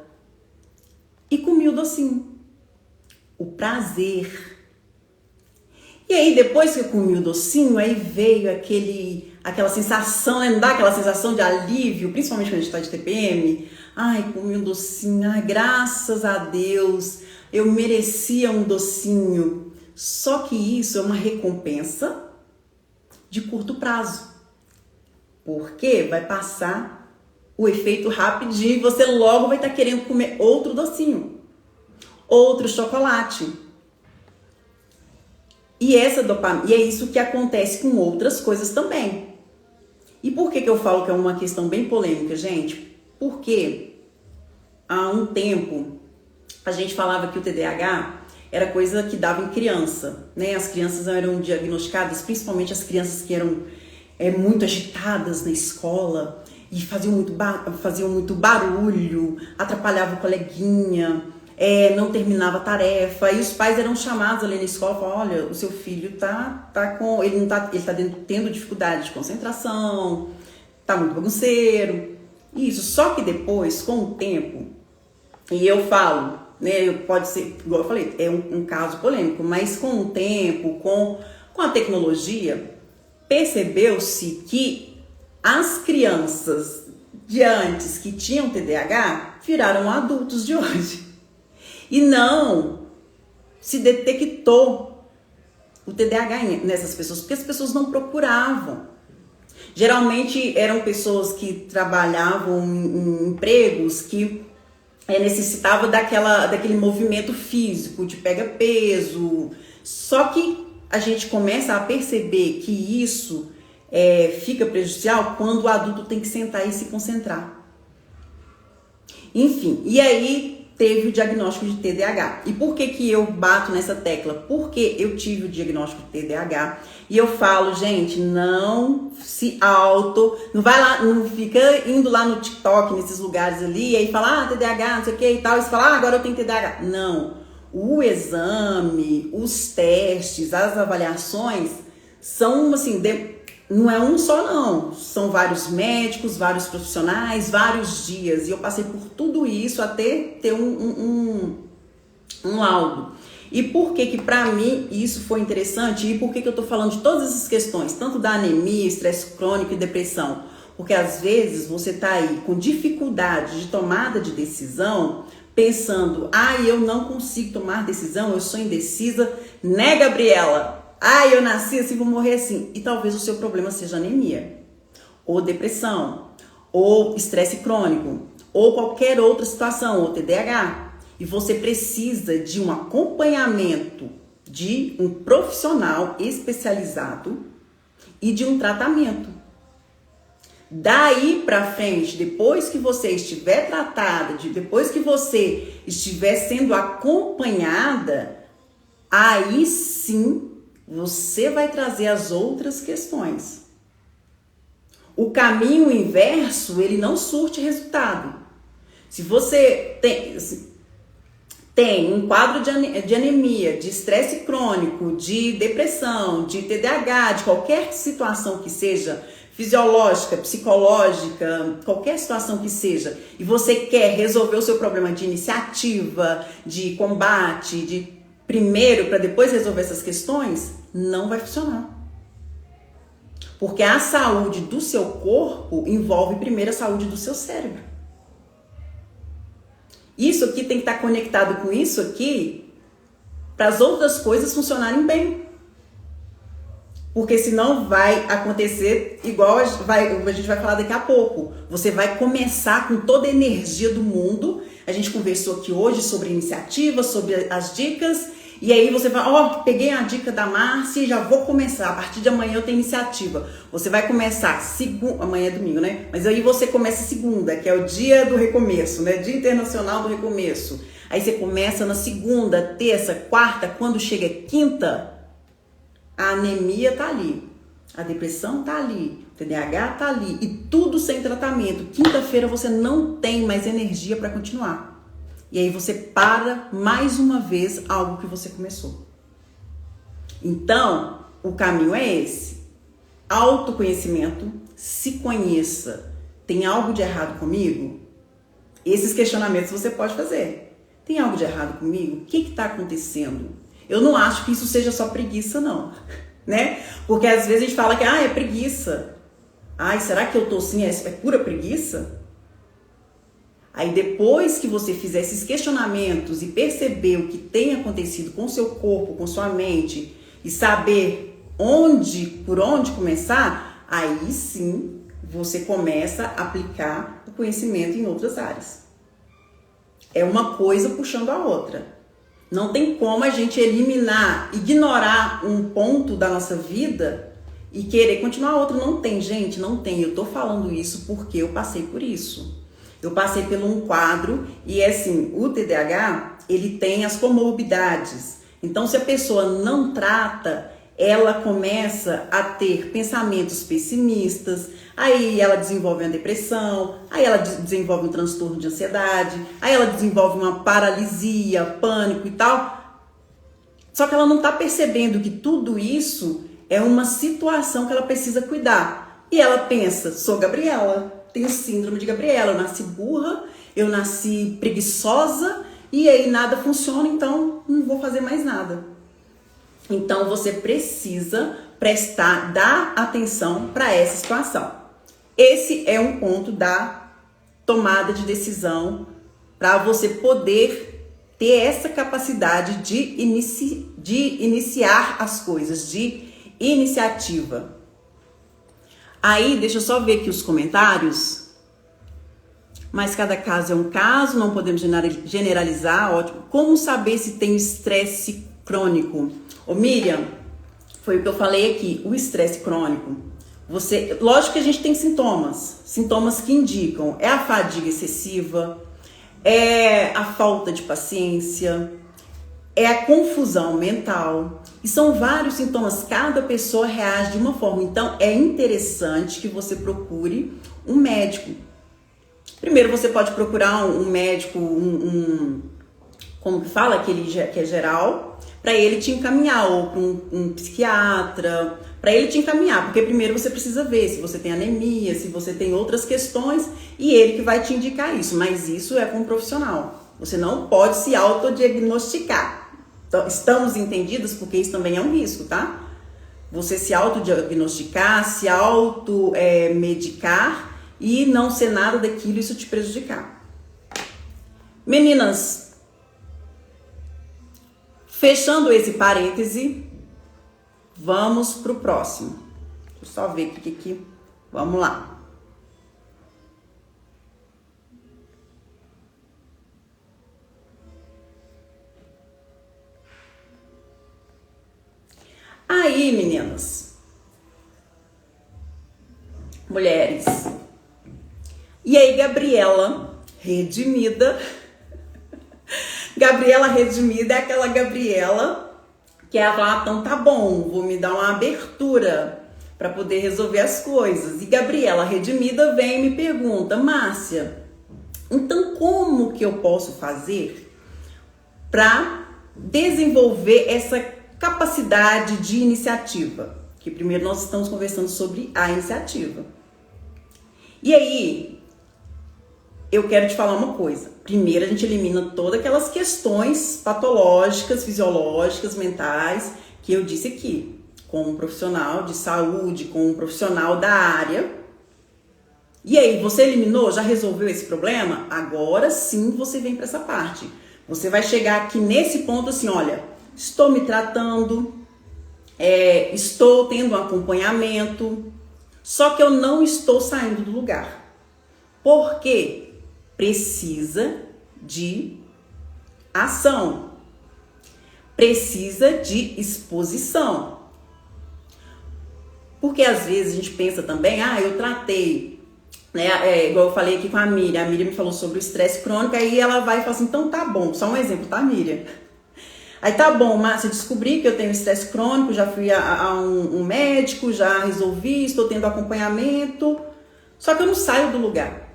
Speaker 1: e comi o docinho. O prazer. E aí depois que eu comi o docinho, aí veio aquela sensação, né? Não dá aquela sensação de alívio, principalmente quando a gente tá de TPM. Ai, comi um docinho, ai, graças a Deus, eu merecia um docinho. Só que isso é uma recompensa de curto prazo. Porque vai passar o efeito rapidinho e você logo vai estar querendo comer outro docinho, outro chocolate. E essa dopamina, e é isso que acontece com outras coisas também. E por que eu falo que é uma questão bem polêmica, gente? Porque há um tempo a gente falava que o TDAH era coisa que dava em criança, né? As crianças eram diagnosticadas, principalmente as crianças que eram muito agitadas na escola e faziam muito barulho, atrapalhavam o coleguinha, não terminava a tarefa, e os pais eram chamados ali na escola e falavam, olha, o seu filho ele tá tendo dificuldade de concentração, tá muito bagunceiro. Isso, só que depois, com o tempo, e eu falo, né, pode ser, igual eu falei, é um caso polêmico, mas com o tempo, com a tecnologia, percebeu-se que as crianças de antes que tinham TDAH viraram adultos de hoje. E não se detectou o TDAH nessas pessoas, porque as pessoas não procuravam. Geralmente eram pessoas que trabalhavam em empregos que necessitavam daquele movimento físico, de pega peso. Só que a gente começa a perceber que isso fica prejudicial quando o adulto tem que sentar e se concentrar. Enfim, e aí teve o diagnóstico de TDAH. E por que eu bato nessa tecla? Porque eu tive o diagnóstico de TDAH e eu falo, gente, não vai lá, não fica indo lá no TikTok, nesses lugares ali, e aí fala, TDAH, não sei o que e tal, e você fala, agora eu tenho TDAH. Não. O exame, os testes, as avaliações são assim, não é um só não, são vários médicos, vários profissionais, vários dias, e eu passei por tudo isso até ter um laudo. E por que pra mim isso foi interessante e por que eu tô falando de todas essas questões, tanto da anemia, estresse crônico e depressão? Porque às vezes você tá aí com dificuldade de tomada de decisão, pensando, eu não consigo tomar decisão, eu sou indecisa, né, Gabriela? Eu nasci assim, vou morrer assim. E talvez o seu problema seja anemia, ou depressão, ou estresse crônico, ou qualquer outra situação, ou TDAH. E você precisa de um acompanhamento de um profissional especializado e de um tratamento. Daí pra frente, depois que você estiver tratada, depois que você estiver sendo acompanhada, aí sim você vai trazer as outras questões. O caminho inverso, ele não surte resultado. Se você tem um quadro de anemia, de estresse crônico, de depressão, de TDAH, de qualquer situação que seja, fisiológica, psicológica, qualquer situação que seja, e você quer resolver o seu problema de iniciativa, de combate, de primeiro para depois resolver essas questões, não vai funcionar. Porque a saúde do seu corpo envolve primeiro a saúde do seu cérebro. Isso aqui tem que estar conectado com isso aqui para as outras coisas funcionarem bem. Porque senão vai acontecer igual a gente vai falar daqui a pouco. Você vai começar com toda a energia do mundo. A gente conversou aqui hoje sobre iniciativa, sobre as dicas. E aí você vai, peguei a dica da Márcia e já vou começar. A partir de amanhã eu tenho iniciativa. Você vai começar amanhã é domingo, né? Mas aí você começa segunda, que é o dia do recomeço, né? Dia Internacional do Recomeço. Aí você começa na segunda, terça, quarta, quando chega quinta, a anemia tá ali. A depressão tá ali, o TDAH tá ali e tudo sem tratamento. Quinta-feira você não tem mais energia para continuar. E aí você para mais uma vez algo que você começou. Então, o caminho é esse. Autoconhecimento, se conheça. Tem algo de errado comigo? Esses questionamentos você pode fazer. Tem algo de errado comigo? O que está acontecendo? Eu não acho que isso seja só preguiça, não. Né? Porque às vezes a gente fala que é preguiça. Será que eu tô assim? É pura preguiça? Aí depois que você fizer esses questionamentos e perceber o que tem acontecido com o seu corpo, com sua mente e saber por onde começar, aí sim você começa a aplicar o conhecimento em outras áreas. É uma coisa puxando a outra. Não tem como a gente ignorar um ponto da nossa vida e querer continuar outro. Não tem, gente, não tem. Eu tô falando isso porque eu passei por isso. Eu passei por um quadro e assim, o TDAH, ele tem as comorbidades. Então, se a pessoa não trata, ela começa a ter pensamentos pessimistas, aí ela desenvolve uma depressão, aí ela desenvolve um transtorno de ansiedade, aí ela desenvolve uma paralisia, pânico e tal. Só que ela não está percebendo que tudo isso é uma situação que ela precisa cuidar. E ela pensa, sou Gabriela, tenho síndrome de Gabriela, eu nasci burra, eu nasci preguiçosa e aí nada funciona, então não vou fazer mais nada. Então você precisa dar atenção para essa situação. Esse é um ponto da tomada de decisão para você poder ter essa capacidade de iniciar as coisas, de iniciativa. Aí, deixa eu só ver aqui os comentários. Mas cada caso é um caso, não podemos generalizar, ótimo. Como saber se tem estresse crônico? Ô Miriam, foi o que eu falei aqui, o estresse crônico. Lógico que a gente tem sintomas que indicam, é a fadiga excessiva, é a falta de paciência, é a confusão mental, e são vários sintomas, cada pessoa reage de uma forma, então é interessante que você procure um médico. Primeiro você pode procurar um médico, como que fala, aquele que é geral, para ele te encaminhar, ou para um psiquiatra, para ele te encaminhar, porque primeiro você precisa ver se você tem anemia, se você tem outras questões, e ele que vai te indicar isso, mas isso é com um profissional. Você não pode se autodiagnosticar. Então, estamos entendidos? Porque isso também é um risco, tá? Você se autodiagnosticar, se automedicar e não ser nada daquilo, isso te prejudicar. Meninas, fechando esse parêntese, vamos pro próximo. Deixa eu só ver aqui. Vamos lá. Aí, meninas, mulheres, e aí Gabriela redimida é aquela Gabriela que ela fala, então tá bom, vou me dar uma abertura para poder resolver as coisas. E Gabriela redimida vem e me pergunta, Márcia, então como que eu posso fazer para desenvolver essa capacidade de iniciativa? Que primeiro nós estamos conversando sobre a iniciativa. E aí, eu quero te falar uma coisa. Primeiro a gente elimina todas aquelas questões patológicas, fisiológicas, mentais, que eu disse aqui, com um profissional de saúde, com um profissional da área. E aí, você eliminou? Já resolveu esse problema? Agora sim você vem para essa parte. Você vai chegar aqui nesse ponto assim, olha, estou me tratando, estou tendo um acompanhamento, só que eu não estou saindo do lugar. Por quê? Precisa de ação, precisa de exposição. Porque às vezes a gente pensa também, eu tratei, né? Igual eu falei aqui com a Miriam me falou sobre o estresse crônico, aí ela vai e fala assim, então tá bom, só um exemplo, tá, Miriam? Aí tá bom, Márcia, descobri que eu tenho estresse crônico, já fui a um médico, já resolvi, estou tendo acompanhamento, só que eu não saio do lugar.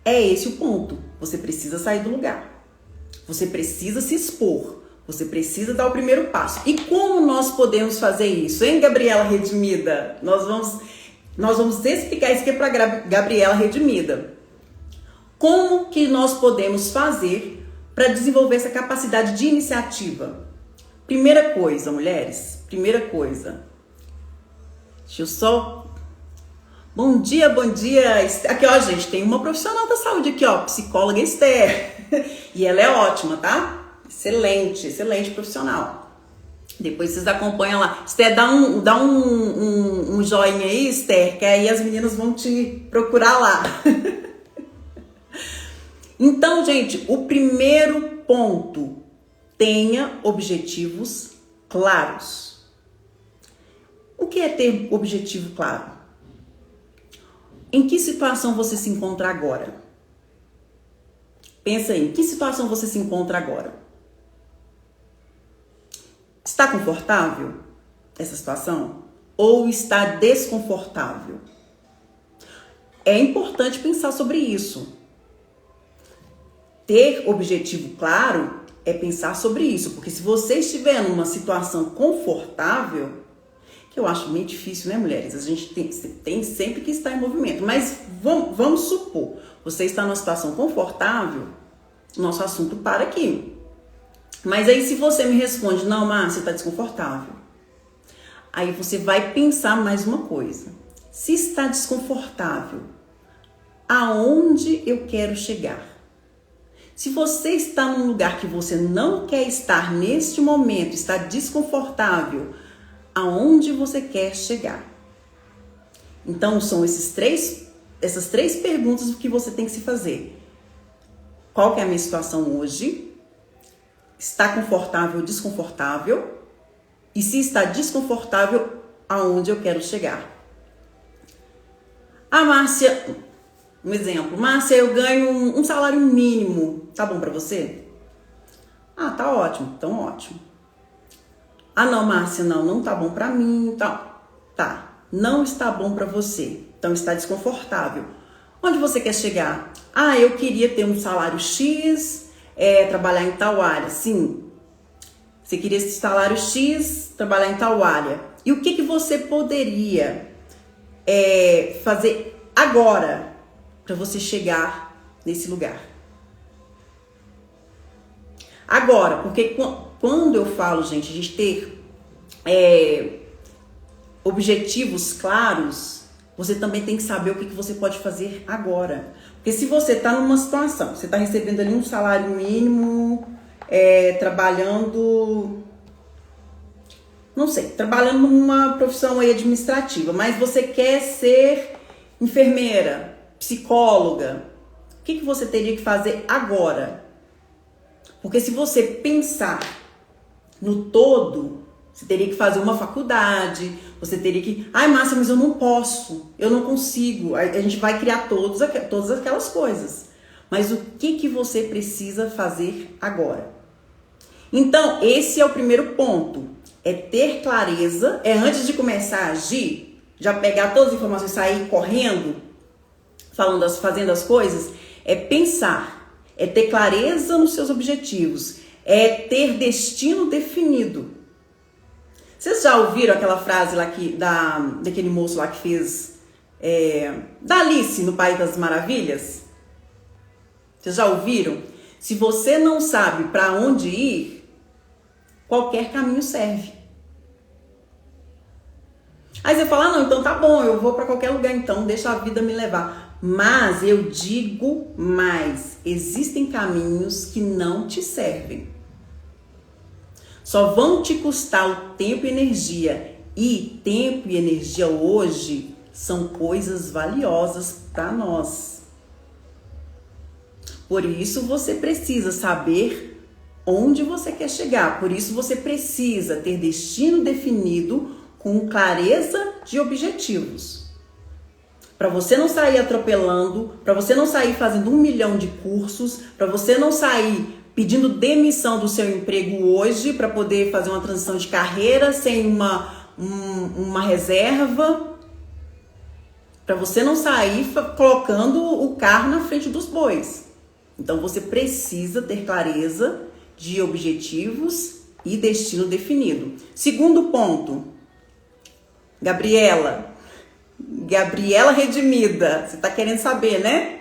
Speaker 1: É esse o ponto. Você precisa sair do lugar. Você precisa se expor. Você precisa dar o primeiro passo. E como nós podemos fazer isso, hein, Gabriela Redimida? Nós vamos explicar isso aqui para Gabriela Redimida. Como que nós podemos fazer para desenvolver essa capacidade de iniciativa? Primeira coisa, mulheres, primeira coisa. Deixa eu só... Bom dia, bom dia. Aqui, ó, gente, tem uma profissional da saúde aqui, ó, psicóloga Esther. E ela é ótima, tá? Excelente, excelente profissional. Depois vocês acompanham lá. Esther, dá um joinha aí, Esther, que aí as meninas vão te procurar lá. Então, gente, o primeiro ponto, tenha objetivos claros. O que é ter objetivo claro? Em que situação você se encontra agora? Pensa aí, em que situação você se encontra agora? Está confortável essa situação? Ou está desconfortável? É importante pensar sobre isso. Ter objetivo claro é pensar sobre isso, porque se você estiver numa situação confortável, que eu acho meio difícil, né, mulheres? A gente tem sempre que estar em movimento, mas vamos supor, você está numa situação confortável, nosso assunto para aqui. Mas aí se você me responde, não, Márcia, está desconfortável, aí você vai pensar mais uma coisa. Se está desconfortável, aonde eu quero chegar? Se você está num lugar que você não quer estar neste momento, está desconfortável, aonde você quer chegar? Então, são essas três perguntas que você tem que se fazer. Qual que é a minha situação hoje? Está confortável ou desconfortável? E se está desconfortável, aonde eu quero chegar? Ah, Márcia, um exemplo. Márcia, eu ganho um salário mínimo. Tá bom pra você? Ah, tá ótimo. Então, ótimo. Ah, não, Márcia, não tá bom pra mim. Tá, não está bom pra você. Então, está desconfortável. Onde você quer chegar? Ah, eu queria ter um salário X, trabalhar em tal área. Sim, você queria esse salário X, trabalhar em tal área. E o que você poderia fazer agora para você chegar nesse lugar? Agora, porque quando eu falo, gente, a gente ter objetivos claros, você também tem que saber o que você pode fazer agora. Porque se você está numa situação, você está recebendo ali um salário mínimo, trabalhando, não sei, trabalhando numa profissão aí administrativa, mas você quer ser enfermeira, psicóloga, o que você teria que fazer agora? Porque se você pensar no todo, você teria que fazer uma faculdade, você teria que... Ai, Márcia, mas eu não posso, eu não consigo. A gente vai criar todas aquelas coisas. Mas o que você precisa fazer agora? Então, esse é o primeiro ponto. É ter clareza, antes de começar a agir, já pegar todas as informações e sair correndo, fazendo as coisas, é pensar, é ter clareza nos seus objetivos, é ter destino definido. Vocês já ouviram aquela frase lá daquele moço lá que fez da Alice no País das Maravilhas? Vocês já ouviram? Se você não sabe para onde ir, qualquer caminho serve. Aí você fala, não, então tá bom, eu vou para qualquer lugar, então deixa a vida me levar. Mas eu digo mais, existem caminhos que não te servem. Só vão te custar o tempo e energia. E tempo e energia hoje são coisas valiosas para nós. Por isso você precisa saber onde você quer chegar. Por isso você precisa ter destino definido com clareza de objetivos. Para você não sair atropelando, para você não sair fazendo 1 milhão de cursos, para você não sair pedindo demissão do seu emprego hoje para poder fazer uma transição de carreira sem uma reserva, para você não sair colocando o carro na frente dos bois. Então você precisa ter clareza de objetivos e destino definido. Segundo ponto, Gabriela redimida, você tá querendo saber, né?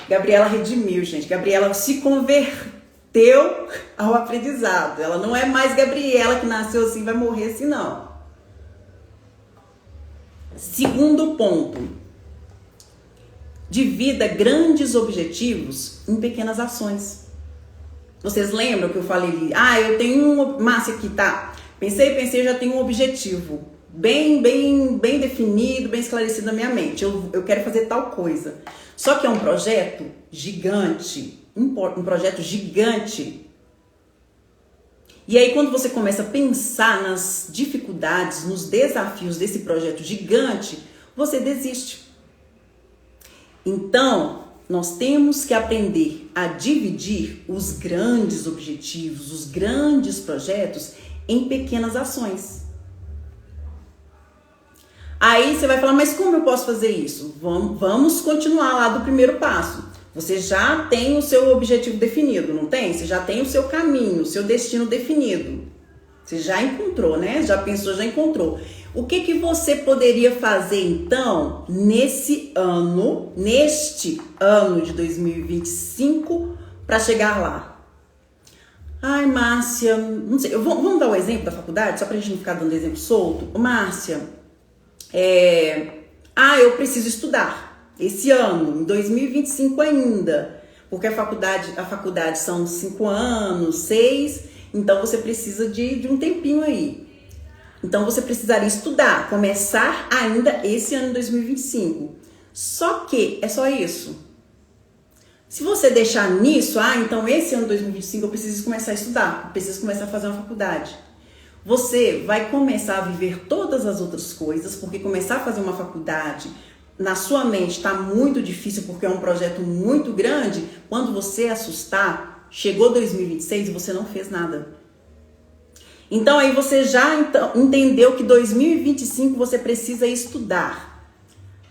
Speaker 1: Gabriela redimiu, gente. Gabriela se converteu ao aprendizado. Ela não é mais Gabriela que nasceu assim, vai morrer assim, não. Segundo ponto, divida grandes objetivos em pequenas ações. Vocês lembram que eu falei? Eu tenho Márcia aqui, tá? Pensei, já tenho um objetivo bem definido, bem esclarecido na minha mente. Eu quero fazer tal coisa. Só que é um projeto gigante, um projeto gigante. E aí quando você começa a pensar nas dificuldades, nos desafios desse projeto gigante, você desiste. Então, nós temos que aprender a dividir os grandes objetivos, os grandes projetos em pequenas ações. Aí você vai falar, mas como eu posso fazer isso? Vamos continuar lá do primeiro passo. Você já tem o seu objetivo definido, não tem? Você já tem o seu caminho, o seu destino definido. Você já encontrou, né? Já pensou, já encontrou. O que você poderia fazer então neste ano de 2025 para chegar lá? Ai, Márcia, não sei. Vamos dar o exemplo da faculdade, só pra gente não ficar dando exemplo solto? Márcia, eu preciso estudar esse ano, em 2025 ainda, porque a faculdade são 5 anos, 6, então você precisa de um tempinho aí. Então você precisaria estudar, começar ainda esse ano de 2025. Só que é só isso. Se você deixar nisso, então esse ano de 2025 eu preciso começar a estudar, eu preciso começar a fazer uma faculdade. Você vai começar a viver todas as outras coisas, porque começar a fazer uma faculdade na sua mente está muito difícil, porque é um projeto muito grande. Quando você assustar, chegou 2026 e você não fez nada. Então aí você já entendeu que 2025 você precisa estudar.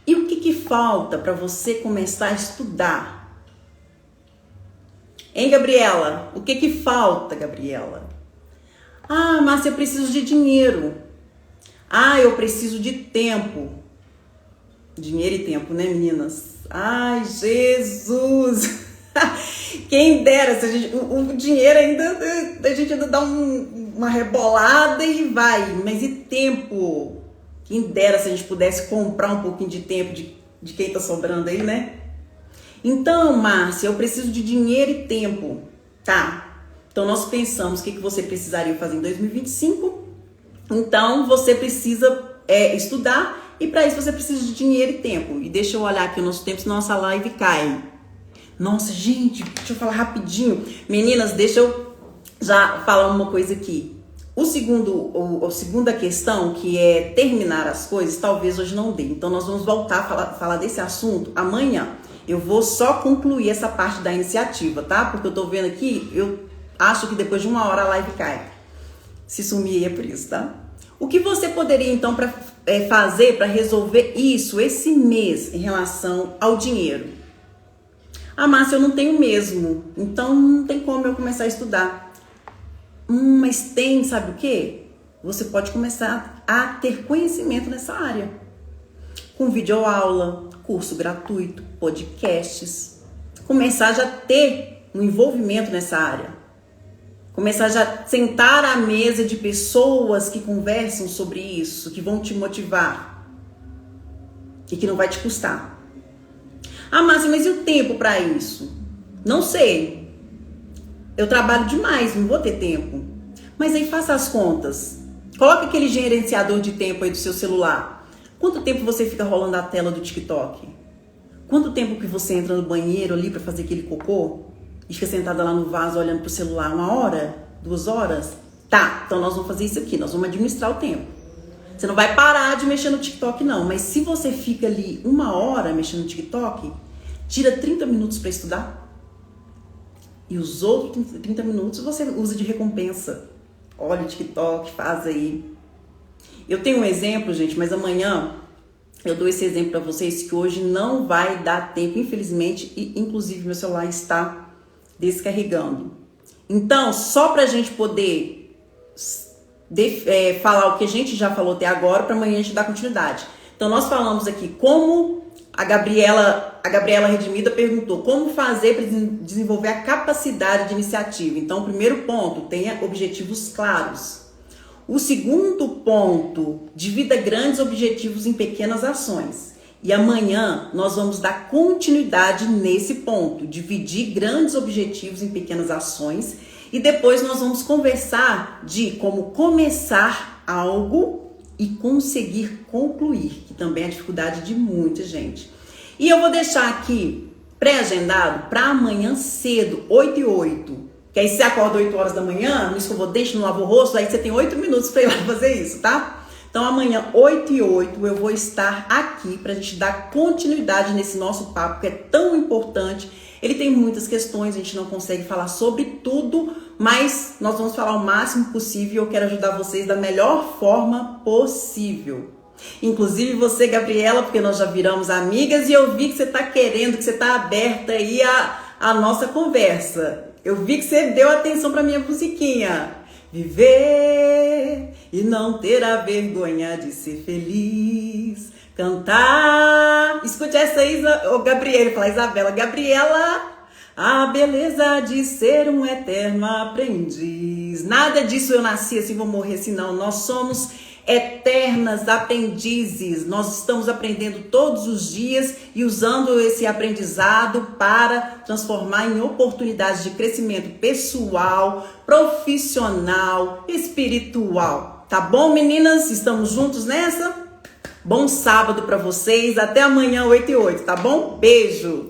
Speaker 1: E o que falta para você começar a estudar? Hein, Gabriela? O que falta, Gabriela? Márcia, eu preciso de dinheiro. Eu preciso de tempo. Dinheiro e tempo, né, meninas? Ai, Jesus! Quem dera, se o dinheiro ainda, a gente ainda dá uma rebolada e vai. Mas e tempo? Quem dera se a gente pudesse comprar um pouquinho de tempo de quem tá sobrando aí, né? Então, Márcia, eu preciso de dinheiro e tempo. Tá. Então, nós pensamos o que você precisaria fazer em 2025. Então, você precisa estudar e para isso você precisa de dinheiro e tempo. E deixa eu olhar aqui o nosso tempo, senão nossa live cai. Nossa, gente, deixa eu falar rapidinho. Meninas, deixa eu já falar uma coisa aqui. A segunda questão, que é terminar as coisas, talvez hoje não dê. Então, nós vamos voltar a falar desse assunto amanhã. Eu vou só concluir essa parte da iniciativa, tá? Porque eu tô vendo aqui, eu acho que depois de 1 hora a live cai. Se sumir é por isso, tá? O que você poderia, então, fazer para resolver isso esse mês em relação ao dinheiro? Márcia, eu não tenho mesmo, então não tem como eu começar a estudar. Mas tem, sabe o quê? Você pode começar a ter conhecimento nessa área. Com videoaula, curso gratuito, podcasts. Começar já a ter um envolvimento nessa área. Começar já a sentar à mesa de pessoas que conversam sobre isso, que vão te motivar e que não vai te custar. Márcia, mas e o tempo para isso? Não sei. Eu trabalho demais, não vou ter tempo. Mas aí faça as contas. Coloca aquele gerenciador de tempo aí do seu celular. Quanto tempo você fica rolando a tela do TikTok? Quanto tempo que você entra no banheiro ali para fazer aquele cocô? E fica sentada lá no vaso olhando pro celular 1 hora? 2 horas? Tá, então nós vamos fazer isso aqui, nós vamos administrar o tempo. Você não vai parar de mexer no TikTok não, mas se você fica ali 1 hora mexendo no TikTok, tira 30 minutos para estudar. E os outros 30 minutos você usa de recompensa. Olha o TikTok, faz aí. Eu tenho um exemplo, gente, mas amanhã eu dou esse exemplo para vocês que hoje não vai dar tempo, infelizmente, e inclusive meu celular está descarregando. Então, só para a gente poder falar o que a gente já falou até agora, para amanhã a gente dar continuidade. Então, nós falamos aqui como a Gabriela Redimida perguntou como fazer para desenvolver a capacidade de iniciativa. Então, o primeiro ponto, tenha objetivos claros. O segundo ponto, divida grandes objetivos em pequenas ações. E amanhã nós vamos dar continuidade nesse ponto, dividir grandes objetivos em pequenas ações. E depois nós vamos conversar de como começar algo e conseguir concluir, que também é a dificuldade de muita gente. E eu vou deixar aqui pré-agendado para amanhã cedo, 8h08. Que aí você acorda 8 horas da manhã, não escovou o dente, não lavou o rosto, aí você tem 8 minutos para ir lá fazer isso, tá? Então amanhã, 8h08, eu vou estar aqui pra gente dar continuidade nesse nosso papo que é tão importante. Ele tem muitas questões, a gente não consegue falar sobre tudo, mas nós vamos falar o máximo possível e eu quero ajudar vocês da melhor forma possível. Inclusive você, Gabriela, porque nós já viramos amigas e eu vi que você tá querendo, que você tá aberta aí a nossa conversa. Eu vi que você deu atenção pra minha musiquinha. Viver e não ter a vergonha de ser feliz. Cantar. Escute essa aí, Gabriela, fala Isabela. Gabriela, a beleza de ser um eterno aprendiz. Nada disso eu nasci assim, vou morrer assim, não. Nós somos eternas aprendizes. Nós estamos aprendendo todos os dias e usando esse aprendizado para transformar em oportunidades de crescimento pessoal, profissional, espiritual. Tá bom, meninas? Estamos juntos nessa? Bom sábado para vocês. Até amanhã, 8h08, tá bom? Beijo!